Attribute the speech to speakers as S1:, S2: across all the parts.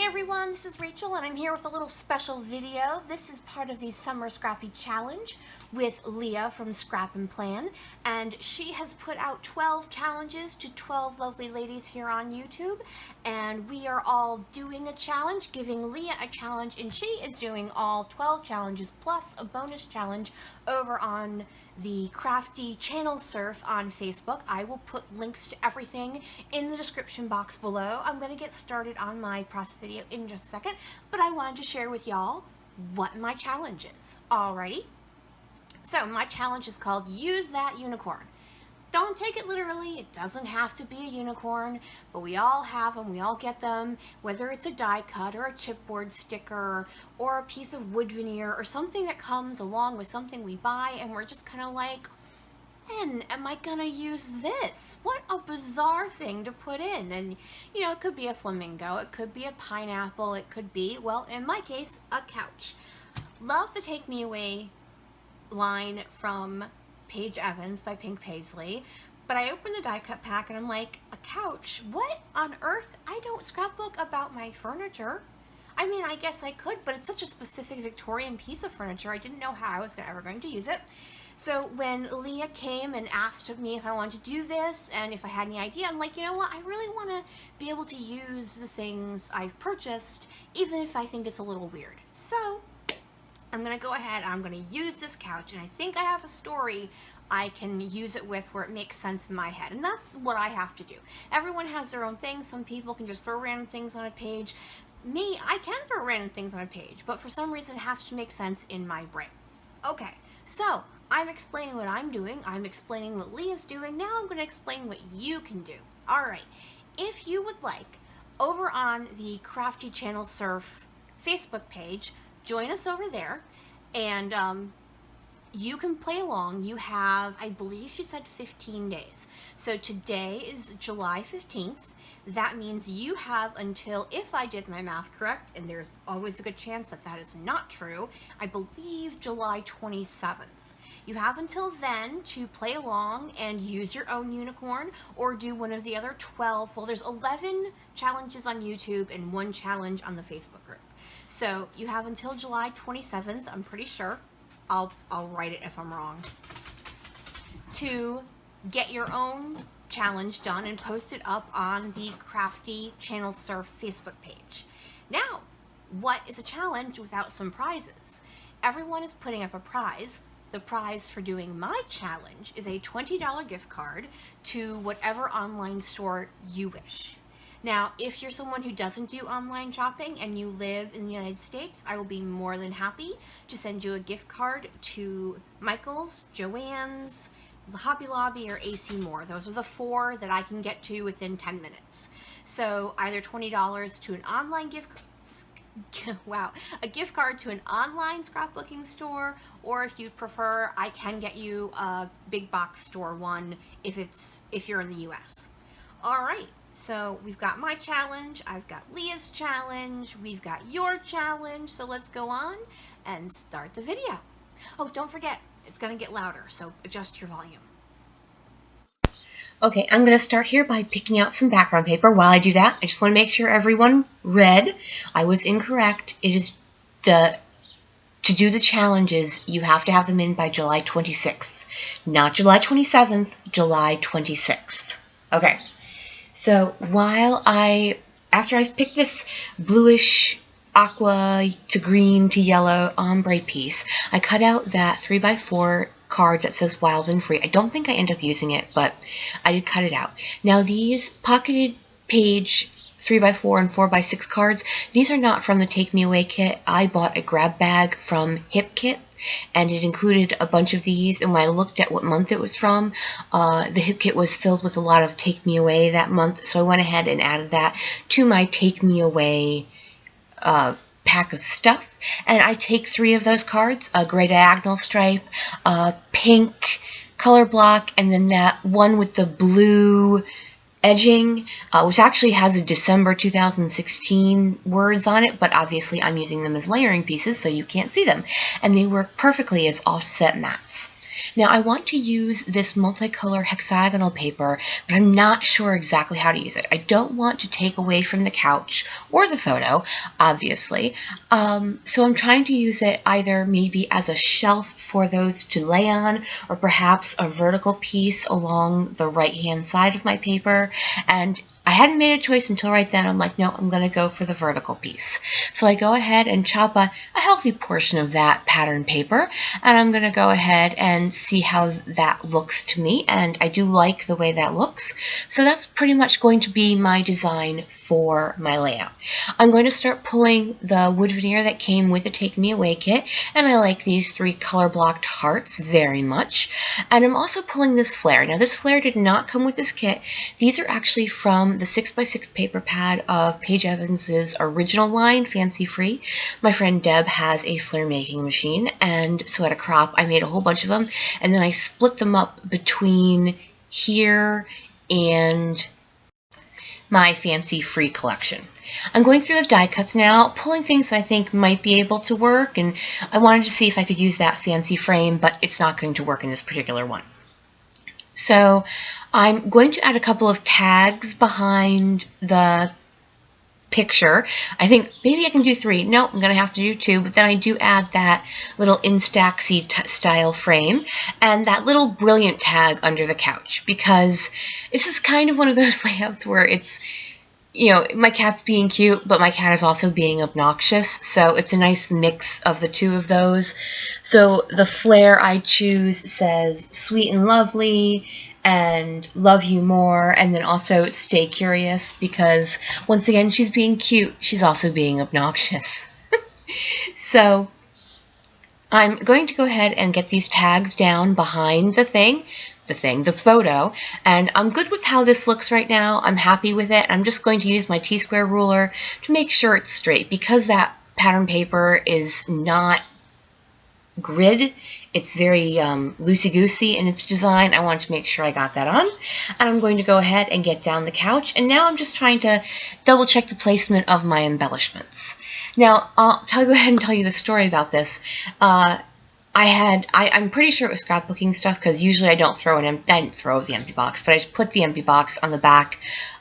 S1: everyone, this is Rachel and I'm here with a little special video. This is part of the Summer Scrappy Challenge with Leah from Scrap and Plan, and she has put out 12 challenges to 12 lovely ladies here on YouTube, and we are all doing a challenge, giving Leah a challenge, and she is doing all 12 challenges plus a bonus challenge over on the Crafty Channel Surf on Facebook. I will put links to everything in the description box below. I'm going to get started on my process video in just a second, but I wanted to share with y'all what my challenge is. Alrighty? So my challenge is called Use That Unicorn. Don't take it literally, it doesn't have to be a unicorn, but we all have them, we all get them, whether it's a die cut or a chipboard sticker or a piece of wood veneer or something that comes along with something we buy and we're just kind of like, when am I gonna use this? What a bizarre thing to put in. And you know, it could be a flamingo, it could be a pineapple, it could be, well, in my case, a couch. Love the Take Me Away line from Paige Evans by Pink Paisley, but I opened the die cut pack and I'm like, a couch? What on earth? I don't scrapbook about my furniture. I mean, I guess I could, but it's such a specific Victorian piece of furniture, I didn't know how I was ever going to use it. So when Leah came and asked me if I wanted to do this and if I had any idea, I'm like, you know what, I really want to be able to use the things I've purchased, even if I think it's a little weird. So I'm going to go ahead, I'm going to use this couch, and I think I have a story I can use it with where it makes sense in my head, and that's what I have to do. Everyone has their own thing. Some people can just throw random things on a page. Me, I can throw random things on a page, but for some reason it has to make sense in my brain. Okay, so I'm explaining what I'm doing, I'm explaining what Leah's doing, now I'm going to explain what you can do. Alright, if you would like, over on the Crafty Channel Surf Facebook page, join us over there, and you can play along. You have, I believe she said 15 days. So today is July 15th. That means you have until, if I did my math correct, and there's always a good chance that that is not true, I believe July 27th. You have until then to play along and use your own unicorn or do one of the other 12. Well, there's 11 challenges on YouTube and 1 challenge on the Facebook group. So you have until July 27th, I'm pretty sure. I'll write it if I'm wrong. To get your own challenge done and post it up on the Crafty Channel Surf Facebook page. Now, what is a challenge without some prizes? Everyone is putting up a prize. The prize for doing my challenge is a $20 gift card to whatever online store you wish. Now, if you're someone who doesn't do online shopping and you live in the United States, I will be more than happy to send you a gift card to Michael's, Joann's, the Hobby Lobby, or AC Moore. Those are the 4 that I can get to within 10 minutes. So either $20 to an online gift a gift card to an online scrapbooking store, or if you prefer, I can get you a big box store one if you're in the US. All right. So we've got my challenge, I've got Leah's challenge, we've got your challenge, so let's go on and start the video. Oh, don't forget, it's going to get louder, so adjust your volume.
S2: Okay, I'm going to start here by picking out some background paper. While I do that, I just want to make sure everyone read. I was incorrect. It is to do the challenges, you have to have them in by July 26th. Not July 27th, July 26th. Okay. So after I've picked this bluish aqua to green to yellow ombre piece, I cut out that 3x4 card that says wild and free. I don't think I end up using it, but I did cut it out. Now these pocketed page 3x4 and 4x6 cards, these are not from the Take Me Away kit. I bought a grab bag from Hip Kit, and it included a bunch of these, and when I looked at what month it was from, the Hip Kit was filled with a lot of Take Me Away that month, so I went ahead and added that to my Take Me Away pack of stuff. And I take 3 of those cards, a gray diagonal stripe, a pink color block, and then that one with the blue edging, which actually has a December 2016 words on it, but obviously I'm using them as layering pieces so you can't see them, and they work perfectly as offset mats. Now I want to use this multicolor hexagonal paper, but I'm not sure exactly how to use it. I don't want to take away from the couch or the photo, obviously. So I'm trying to use it either maybe as a shelf for those to lay on, or perhaps a vertical piece along the right-hand side of my paper. And I hadn't made a choice until right then. I'm like, no, I'm going to go for the vertical piece. So I go ahead and chop a healthy portion of that pattern paper, and I'm going to go ahead and see how that looks to me, and I do like the way that looks. So that's pretty much going to be my design for my layout. I'm going to start pulling the wood veneer that came with the Take Me Away kit, and I like these 3 color blocked hearts very much. And I'm also pulling this flare. Now this flare did not come with this kit. These are actually from the 6x6 paper pad of Paige Evans's original line, Fancy Free. My friend Deb has a flare making machine, and so at a crop I made a whole bunch of them, and then I split them up between here and my Fancy Free collection. I'm going through the die cuts now, pulling things that I think might be able to work, and I wanted to see if I could use that fancy frame, but it's not going to work in this particular one. So I'm going to add a couple of tags behind the picture. I think maybe I can do 3. No, I'm going to have to do 2, but then I do add that little Instaxy style frame and that little brilliant tag under the couch, because this is kind of one of those layouts where it's, you know, my cat's being cute, but my cat is also being obnoxious, so it's a nice mix of the two of those. So the flare I choose says sweet and lovely and love you more, and then also stay curious, because once again she's being cute, she's also being obnoxious. So I'm going to go ahead and get these tags down behind the photo, and I'm good with how this looks right now. I'm happy with it. I'm just going to use my T-square ruler to make sure it's straight, because that pattern paper is not grid. It's very loosey-goosey in its design. I want to make sure I got that on. And I'm going to go ahead and get down the couch, and now I'm just trying to double check the placement of my embellishments. Now, go ahead and tell you the story about this. I'm pretty sure it was scrapbooking stuff, because usually I don't throw I didn't throw the empty box, but I just put the empty box on the back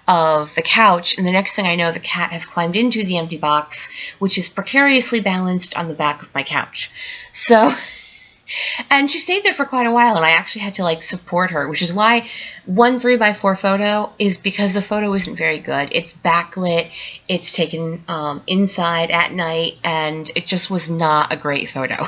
S2: of the couch, and the next thing I know, the cat has climbed into the empty box, which is precariously balanced on the back of my couch. So, and she stayed there for quite a while, and I actually had to support her, which is why one 3x4 photo is, because the photo isn't very good. It's backlit, it's taken inside at night, and it just was not a great photo.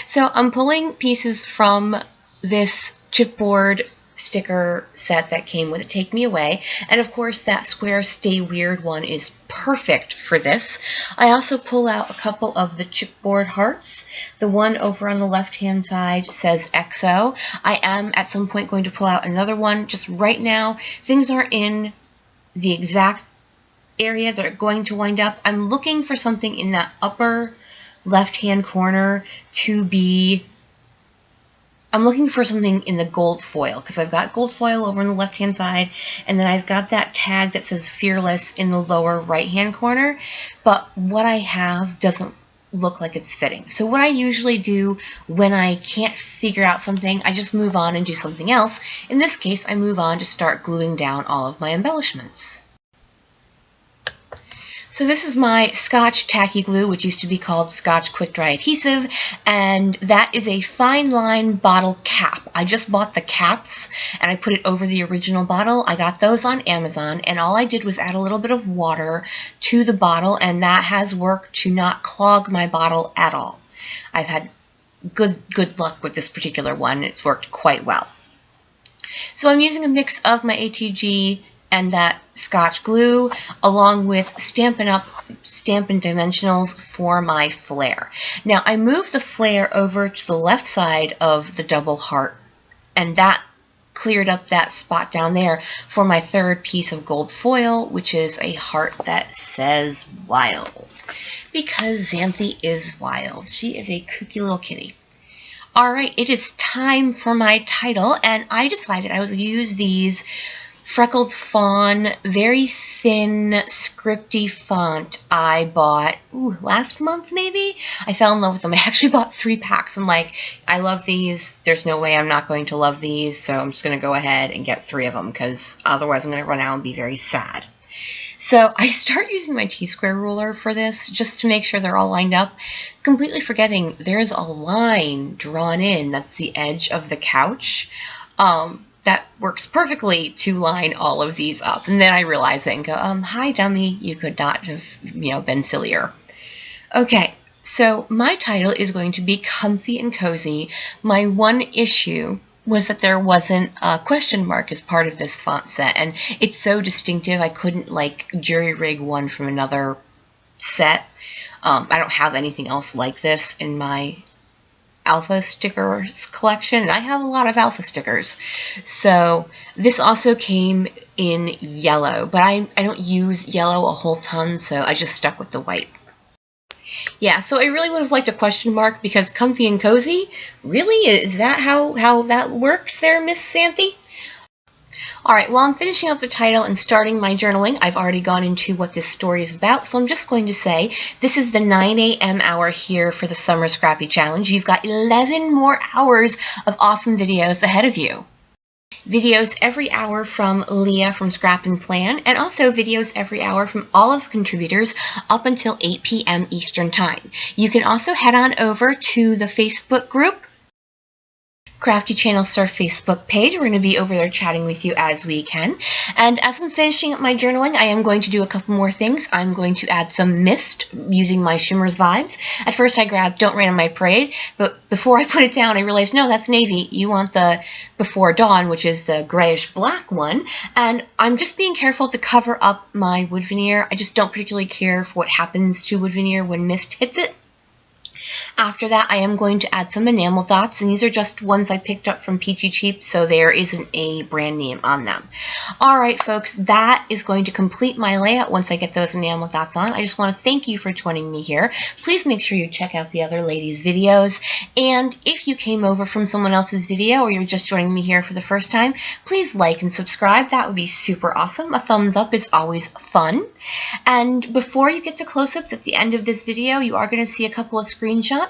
S2: So I'm pulling pieces from this chipboard sticker set that came with it, Take Me Away, and of course that square Stay Weird one is perfect for this. I also pull out a couple of the chipboard hearts. The one over on the left hand side says XO. I am at some point going to pull out another one. Just right now things aren't in the exact area they're going to wind up. I'm looking for something in that upper left-hand corner to be, I'm looking for something in the gold foil, because I've got gold foil over on the left-hand side, and then I've got that tag that says Fearless in the lower right-hand corner, but what I have doesn't look like it's fitting. So what I usually do when I can't figure out something, I just move on and do something else. In this case, I move on to start gluing down all of my embellishments. So this is my Scotch Tacky Glue, which used to be called Scotch Quick Dry Adhesive, and that is a fine line bottle cap. I just bought the caps, and I put it over the original bottle. I got those on Amazon, and all I did was add a little bit of water to the bottle, and that has worked to not clog my bottle at all. I've had good luck with this particular one. It's worked quite well. So I'm using a mix of my ATG and that Scotch glue, along with Stampin' Dimensionals for my flare. Now I moved the flare over to the left side of the double heart, and that cleared up that spot down there for my third piece of gold foil, which is a heart that says wild, because Xanthi is wild. She is a kooky little kitty. Alright, it is time for my title, and I decided I would use these freckled fawn, very thin, scripty font I bought, last month maybe? I fell in love with them. I actually bought 3 packs. I'm like, I love these. There's no way I'm not going to love these, so I'm just going to go ahead and get 3 of them, because otherwise I'm going to run out and be very sad. So I start using my T-square ruler for this, just to make sure they're all lined up, completely forgetting there's a line drawn in that's the edge of the couch. That works perfectly to line all of these up. And then I realize it and go, hi dummy, you could not have, been sillier. Okay, so my title is going to be Comfy and Cozy. My one issue was that there wasn't a question mark as part of this font set, and it's so distinctive I couldn't jury rig one from another set. I don't have anything else like this in my alpha stickers collection, and I have a lot of alpha stickers. So this also came in yellow, but I don't use yellow a whole ton, so I just stuck with the white. Yeah, so I really would have liked a question mark, because comfy and cozy? Really? Is that how that works there, Miss Santhy? Alright, well, I'm finishing up the title and starting my journaling. I've already gone into what this story is about, so I'm just going to say this is the 9 a.m. hour here for the Summer Scrappy Challenge. You've got 11 more hours of awesome videos ahead of you. Videos every hour from Leah from Scrap and Plan, and also videos every hour from all of the contributors up until 8 p.m. Eastern Time. You can also head on over to the Facebook group, Crafty Channel Surf Facebook page. We're going to be over there chatting with you as we can. And as I'm finishing up my journaling, I am going to do a couple more things. I'm going to add some mist using my Shimmers Vibes. At first I grabbed Don't Rain on My Parade, but before I put it down I realized, no, that's navy. You want the Before Dawn, which is the grayish black one. And I'm just being careful to cover up my wood veneer. I just don't particularly care for what happens to wood veneer when mist hits it. After that, I am going to add some enamel dots, and these are just ones I picked up from Peachy Cheap, so there isn't a brand name on them. Alright folks, that is going to complete my layout once I get those enamel dots on. I just want to thank you for joining me here. Please make sure you check out the other ladies' videos, and if you came over from someone else's video or you're just joining me here for the first time, please like and subscribe. That would be super awesome. A thumbs up is always fun. And before you get to close-ups at the end of this video, you are going to see a couple of screenshots.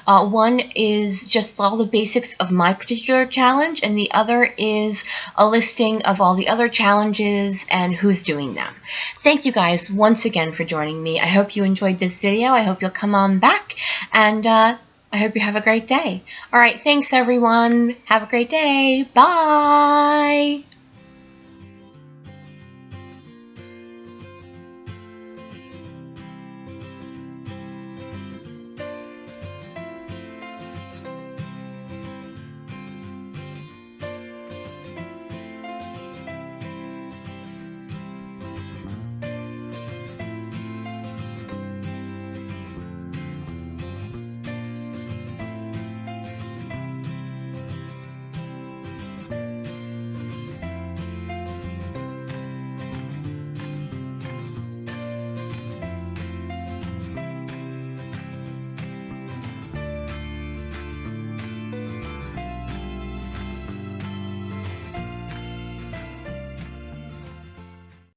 S2: One is just all the basics of my particular challenge, and the other is a listing of all the other challenges and who's doing them. Thank you guys once again for joining me. I hope you enjoyed this video. I hope you'll come on back, and I hope you have a great day. Alright, thanks everyone. Have a great day. Bye!